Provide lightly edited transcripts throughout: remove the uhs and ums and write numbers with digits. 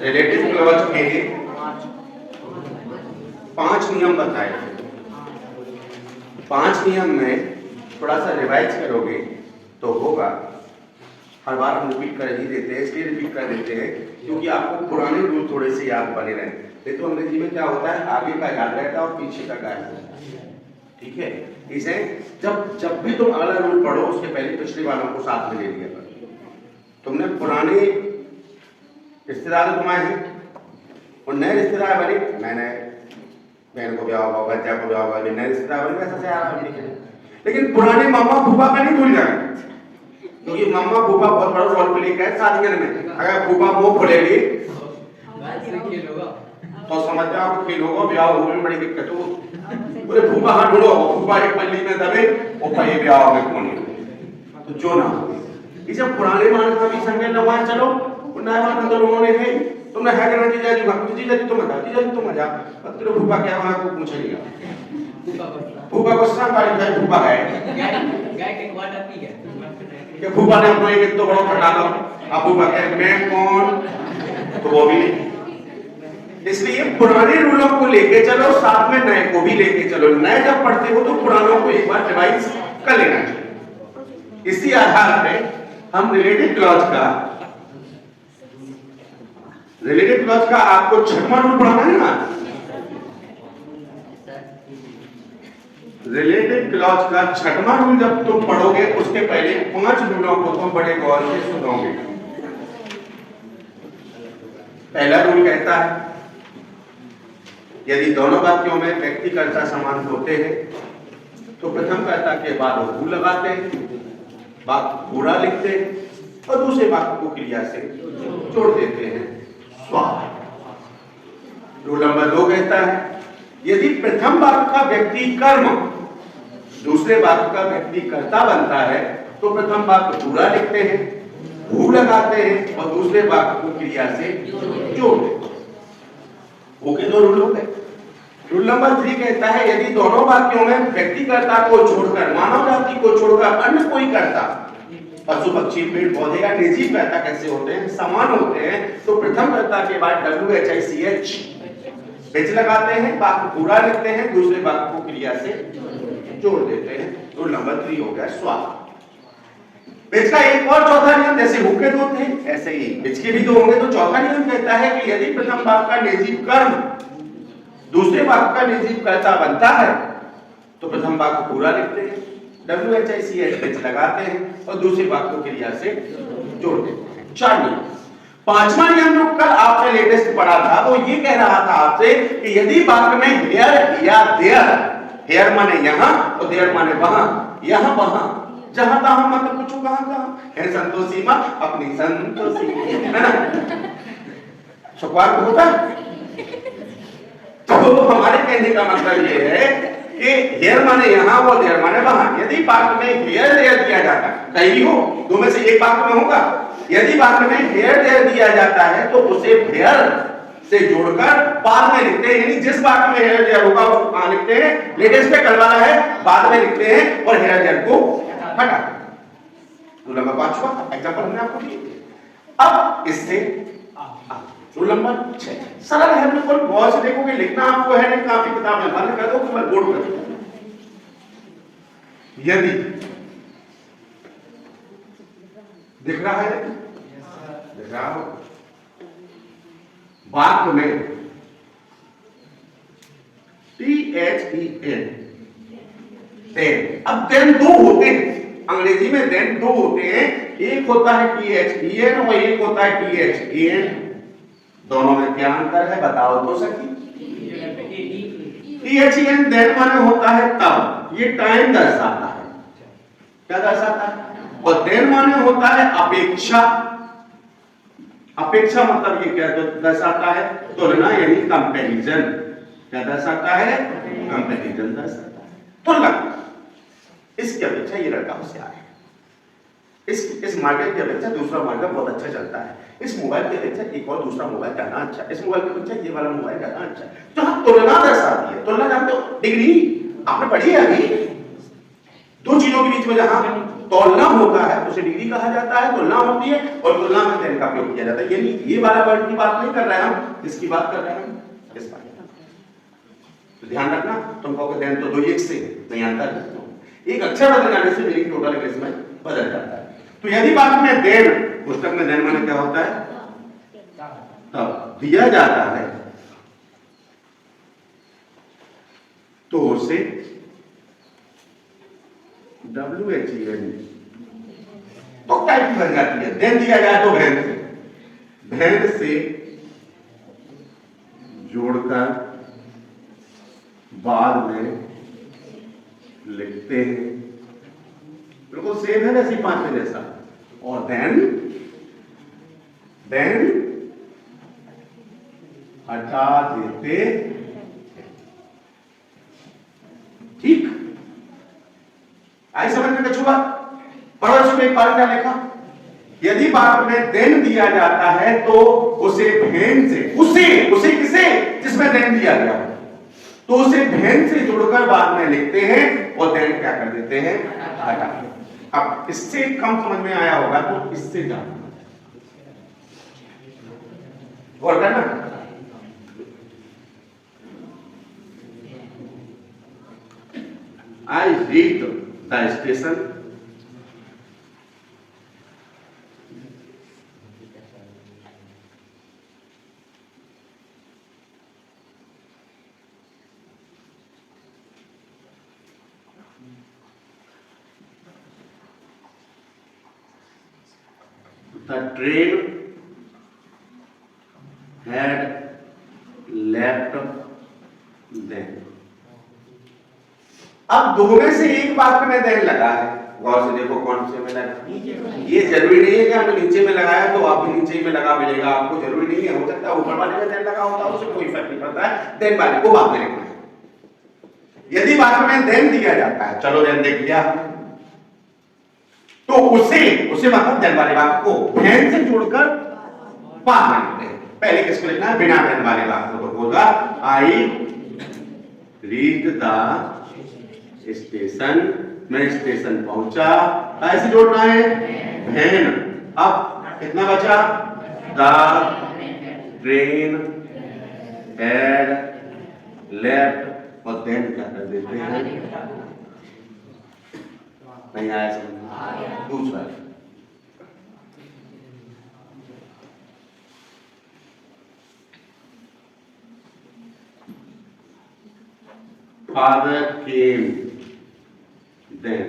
Relative clause के 5 नियम बताए। 5 नियम में थोड़ा सा रिवाइज करोगे तो होगा। हर बार हम रिपीट कर ही देते हैं, इसलिए रिपीट कर देते हैं क्योंकि आपको पुराने रूल थोड़े से याद बने रहे। नहीं तो अंग्रेजी में क्या होता है, आगे का याद रहता है और पीछे का गायब होता है। ठीक है, इसे जब भी तुम अगला रूल पढ़ो उसके पहले पिछले वालों को साथ में ले लिया करो। तुमने पुराने रिश्तेदार घुमाए हैं और नए रिश्तेदार बने, मैंने बहन को ब्याह होगा, बच्चा को ब्याह होगा, नए रिश्तेदार बने, ऐसा से आया। लेकिन पुराने मामा फूफा का नहीं भूल जाए, क्योंकि मामा फूफा बहुत बड़ा रोल प्ले कर शादियों में। अगर फूफा मुंह खोलेगी तो समझ जाओ खेल होगा, ब्याह होने में बड़ी दिक्कत हो। बोले फूफा हाथ ढूंढो, फूफा एक पल्ली में दबे और पहे ब्याह में कौन तो जो ना इसे पुराने मानस का भी संगे नवा चलो नया मानस तो लोगों ने है तुमने है करना जीजा जी का जीजा जी तो मजा तेरे फूफा क्या वहां को पूछेगा फूफा को सब गाड़ी का फूफा है गाय के वाटर पी है कि फूफा ने अपना एक तो बड़ा कटा लो अब फूफा कहे मैं कौन, तो वो भी नहीं। इसलिए पुराने रूलों को लेके चलो, साथ में नए को भी लेके चलो। नए जब पढ़ते हो तो पुरानों को एक बार रिवाइज कर लेना चाहिए। इसी आधार पे हम रिलेटिव क्लॉज का आपको 6वां रूल पढ़ाना है ना। रिलेटिव क्लॉज का 6वां रूल जब तुम पढ़ोगे उसके पहले 5 रूलों को तुम बड़े गौर से सुनोगे। पहला रूल कहता है यदि दोनों वाक्यों में व्यक्ति कर्ता समान होते हैं तो प्रथम कर्ता के बाद वो लगाते हैं, वाक्य पूरा लिखते हैं और दूसरे वाक्य को क्रिया से जोड़ देते हैं। रूल नंबर 2 कहता है यदि प्रथम वाक्य का व्यक्ति कर्म दूसरे वाक्य का व्यक्ति कर्ता बनता है तो प्रथम वाक्य पूरा लिखते हैं, भू लगाते हैं और दूसरे वाक्य को क्रिया से जोड़ देते हैं। ओके, 2 रूल हो गए। रूल नंबर 3 कहता है यदि दोनों वाक्यों में व्यक्तिकर्ता को छोड़कर मानव जाति को छोड़कर अन्य कोई कर्ता पशु पक्षी पेड़ पौधे का निजी कर्ता कैसे होते हैं, समान होते हैं, तो प्रथम कर्ता के बाद WHICH लगाते हैं, वाक्य पूरा लिखते हैं, दूसरे वाक्य को क्रिया से जोड़ देते हैं। रूल नंबर 3 हो गया स्वाद। विच का एक और चौथा नियम, जैसे हु के 2 थे ऐसे ही विच के भी 2 होंगे, तो चौथा नियम कहता है कि यदि प्रथम वाक्य का निर्जीव कर्म दूसरे वाक्य का निर्जीव कर्ता बनता है तो प्रथम वाक्य पूरा लिखते हैं, WHICH लगाते हैं और दूसरे वाक्य को क्रिया से जोड़ देते हैं। 4 नियम। 5वां नियम जो कल आपने लेटेस्ट पढ़ा था वो ये कह रहा था आपसे कि यदि वाक्य में हेयर या देयर, हेयर माने यहां और देयर माने वहां, यहां वहां जहां तहां मतलब पूछो कहां है संतोषी मां अपनी संतोषी, है ना। शुक्रवार को होता तो हमारे कहने का मतलब ये है कि हेयर माने यहां और देयर माने वहां। यदि वाक्य में हेयर देयर दिया जाता है, कहीं हो दो में से एक वाक्य में होगा, यदि वाक्य में हेयर देयर दिया जाता है तो उसे हेयर से जोड़कर बाद में लिखते हैं, यानी जिस वाक्य में हेयर देयर होगा वो कहां लिखते हैं, लेटेस्ट पे कल वाला है बाद में लिखते हैं और हेयर देयर को हटा। रूल नंबर 5 एग्जांपल हमने आपको दिए। अब इससे रूल नंबर 6 सरल है, बिल्कुल गौर से देखोगे, लिखना आपको है नहीं, काफी किताब में बंद कर दो, फिर बोर्ड कर दो। यदि दिख रहा है, दिख रहा हो वाक्य में THEN, अब देन 2 होते हैं, अंग्रेजी में देन 2 होते हैं, एक होता है THEN और एक होता है THAN। दोनों में क्या अंतर है बताओ तो सकी। THEN देन माने होता है तब, ये टाइम दर्शाता है, क्या दर्शाता है, और देन माने होता है अपेक्षा। अपेक्षा मतलब ये क्या दर्शाता है, तुलना यानी कंपैरिजन। क्या दर्शाता है, कंपैरिजन दर्शाता है, तुलना। इसकी अपेक्षा ये लड़का होशियार है, इस मॉडल की अपेक्षा दूसरा मॉडल बहुत अच्छा चलता है, इस मोबाइल की अपेक्षा एक और दूसरा मोबाइल ज्यादा अच्छा है, इस मोबाइल की अपेक्षा ये वाला मोबाइल ज्यादा अच्छा है। तो हाँ, तुलना दर्शाती है। तुलना जानते हो, डिग्री आपने पढ़ी है अभी, 2 चीजों के बीच में जहां तौलना होता है उसे डिग्री कहा जाता है, तुलना होती है और तुलना में देन का प्रयोग किया जाता है। ये वाला वर्ड की बात नहीं कर रहे हैं हम, इसकी बात कर रहे हैं हम इस बात। तो ध्यान रखना, तुम कहोगे देन तो 2 एक से नहीं आता, एक अक्षर बदल जाने से मीनिंग टोटल इंग्लिश में बदल जाता है। तो यदि बात में देन, पुस्तक में देन माने क्या होता है, तब दिया जाता है तो उसे WHEN तो टाइप बन जाती है। देन दिया जाए तो भेंट से जोड़कर बाद में लिखते हैं, बिल्कुल सेम है वैसे 5 में जैसा। और देन हटा देते, ठीक आई समझ में कछुआ। पढ़ो इसमें एक बार क्या लिखा, यदि बाद में देन दिया जाता है तो उसे भेन से, उसे किसे, जिसमें देन दिया गया हो, तो उसे भेन से जोड़कर बाद में लिखते हैं और देन क्या कर देते हैं, हटा। अब इससे कम समझ में आया होगा तो इससे जाना और करना। I reached the station the train had left then। अब दो में से एक वाक्य में देन लगा है, गौर से देखो कौन से में लगा। ये जरूरी नहीं है कि हमने नीचे में लगाया तो आप भी नीचे में लगा मिलेगा, आपको जरूरी नहीं है, हो सकता है ऊपर वाले में देन लगा होता है, उससे कोई फर्क नहीं पड़ता है, देन वाले को बाद में लिखना है। यदि वाक्य में देन दिया जाता है, चलो देन देख लिया, तो उसे मतलब देन वाले वाक्य को भेन से जोड़कर बाद में लिखते हैं। पहले किसको लिखना है, बिना देन वाले वाक्य को, तो होगा आई रीड द स्टेशन, मैं स्टेशन पहुंचा, ऐसे जोड़ना है भेन। अब कितना बचा, द ट्रेन हैड लेफ्ट और देन क्या कर देते हैं, नहीं आया समझ। दूसरा father came then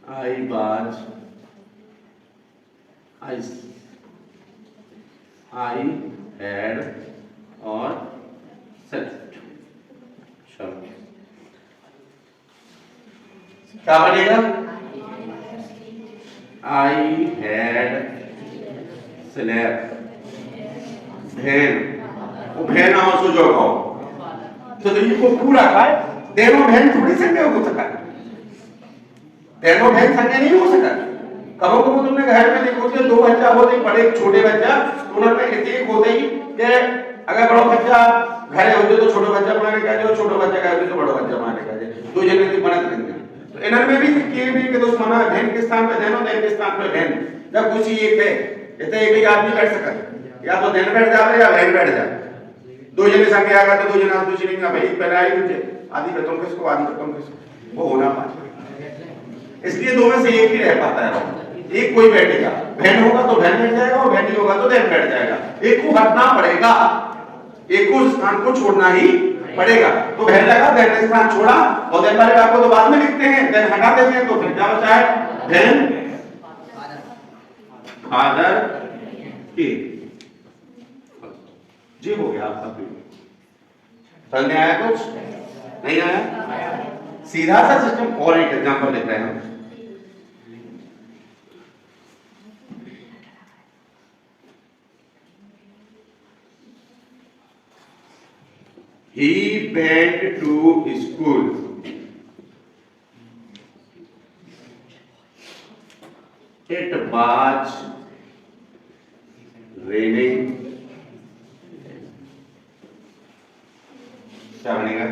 I had और slept। चलो क्या बनेगा, I had slept भेन, वो भेन आओ सो जो खाओ, तो ये को पूरा खाए, देनो भेन थोड़ी संगे हो सका, देनो भेन संगे नहीं हो सका। कबो कबो तुमने घर में देखो कि 2 बच्चा होते, बड़े छोटे बच्चा, उन्होंने एक होते ही कि अगर बड़ा बच्चा घरे होते तो छोटा बच्चा बनाने का जो, छोटा बच्चा का होते तो बड़ा बच्चा बनाने का जो, 2 जने की बनत नहीं है। तो इनर में भी के दुश्मना भेन के स्थान पे देनो, देन के स्थान पे भेन, जब कुछ ही एक है, इतने एक ही आदमी बैठ सकता, या तो देन बैठ जावे या भेन बैठ जाए। 2 जने संगे आ गया तो 2 जना दूसरी नहीं, भाई पहले आई मुझे आदि पे तुम किसको, आदि पे तुम किसको, वो होना पाए। इसलिए 2 में से एक ही रह पाता है, एक कोई बैठेगा, भेन होगा तो भेन बैठ जाएगा और भेन होगा तो देन बैठ जाएगा। एक को हटना पड़ेगा, एक को स्थान को छोड़ना ही पड़ेगा। तो भेन लगा, देन ने स्थान छोड़ा और देन वाले आपको तो बाद में लिखते हैं, देन हटा देते हैं, तो फिर क्या बचा है, भेन फादर के। जी हो गया आपका समझ में आया, कुछ नहीं आया, सीधा सा सिस्टम। और एक एग्जांपल लेते हैं हम, he went to school it was raining क्या बनेगा?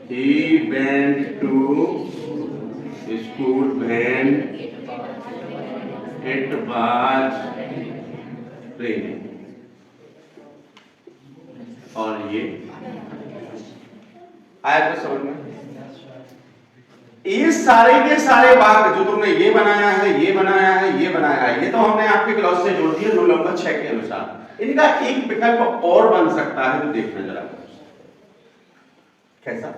He went to school when it was raining. और ये आया तो समझ में? ये सारे के सारे वाक्य जो तुमने ये बनाया है, ये बनाया है, ये बनाया है, ये तो हमने आपके क्लास से जोड़ दिया रूल नंबर 6 के अनुसार। इनका एक विकल्प और बन सकता है, तो देखना जरा कैसा,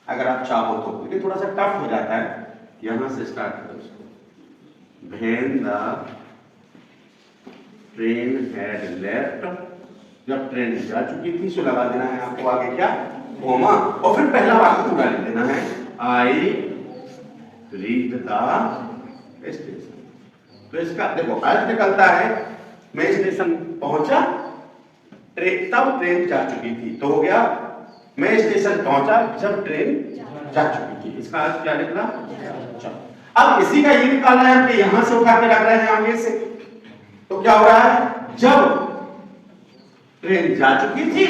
अगर आप चाहो तो। लेकिन थोड़ा सा टफ हो जाता है। यहां से स्टार्ट करो उसको। When the train had left, जब ट्रेन जा चुकी थी, सो लगा देना है आपको आगे क्या, कोमा, और फिर पहला वाक्य पूरा लिख देना है, I reached the station। तो इसका देखो अर्थ निकलता है, मैं स्टेशन पहुंचा, तब ट्रेन जा चुकी थी, तो हो गया मैं स्टेशन पहुंचा जब ट्रेन जा चुकी थी। इसका अर्थ क्या निकला? अब इसी का ये निकालना है कि यहां से उठा के रख रहे हैं आगे से, तो क्या हो रहा है, जब ट्रेन जा चुकी थी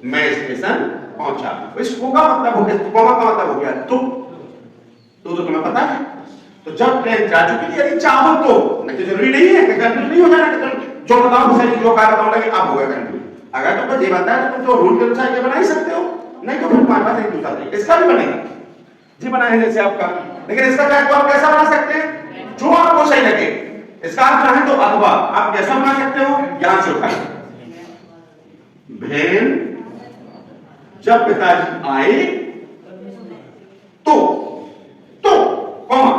मैं स्टेशन पहुंचा। इसको का मतलब हो गया, कोमा का मतलब हो गया तो तुम्हें पता है। तो जब ट्रेन जा चुकी थी, यदि चाहो तो, नहीं तो जरूरी नहीं है कि कंफ्यूज नहीं हो जाना कि तुम जो बताओ सही, जो कहा बताऊं लगे आप हो गया कंफ्यूज। अगर तुमको ये बनता है तो तुम तो रूल के अनुसार ये बना ही सकते हो, नहीं तो फिर तुम्हारे पास एक दूसरा तरीका इसका भी बनेगा जी, बना है जैसे आपका। लेकिन इसका क्या आप कैसा बना सकते हैं, जो आपको सही लगे। इसका आप चाहें तो अथवा आप कैसा बना सकते हो, यहां से उठा भेन जब पिताजी आए तो कॉमा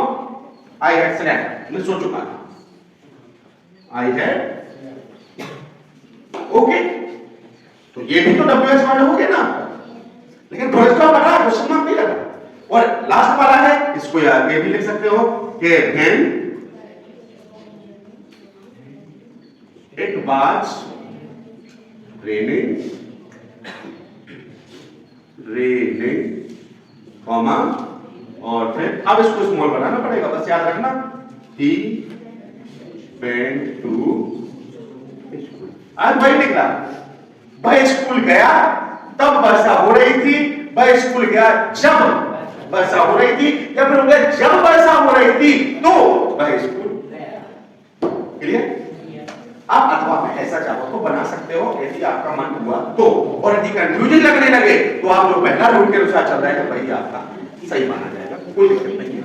आई हैड स्लैप, मैं सो चुका था, आई हैड, ओके। तो ये भी तो WH वाले हो गए ना, लेकिन क्वेश्चन बना है, क्वेश्चन मार्क नहीं लगा। और लास्ट वाला है, इसको ये भी लिख सकते हो कि when it was raining, comma, और फिर अब इसको स्मॉल बनाना पड़ेगा, बस याद रखना, he went to school। आज भाई निकला, भाई स्कूल गया तब वर्षा हो रही थी, भाई स्कूल गया जब वर्षा हो रही थी, या फिर हो गया जब वर्षा हो रही थी तो भाई स्कूल। क्लियर? आप अथवा में ऐसा चाहो तो बना सकते हो, यदि आपका मन हुआ तो। और यदि कंफ्यूजन लगने लगे तो आप जो पहला रूल के अनुसार चल रहा है वही आपका सही माना जाएगा, कोई दिक्कत नहीं है।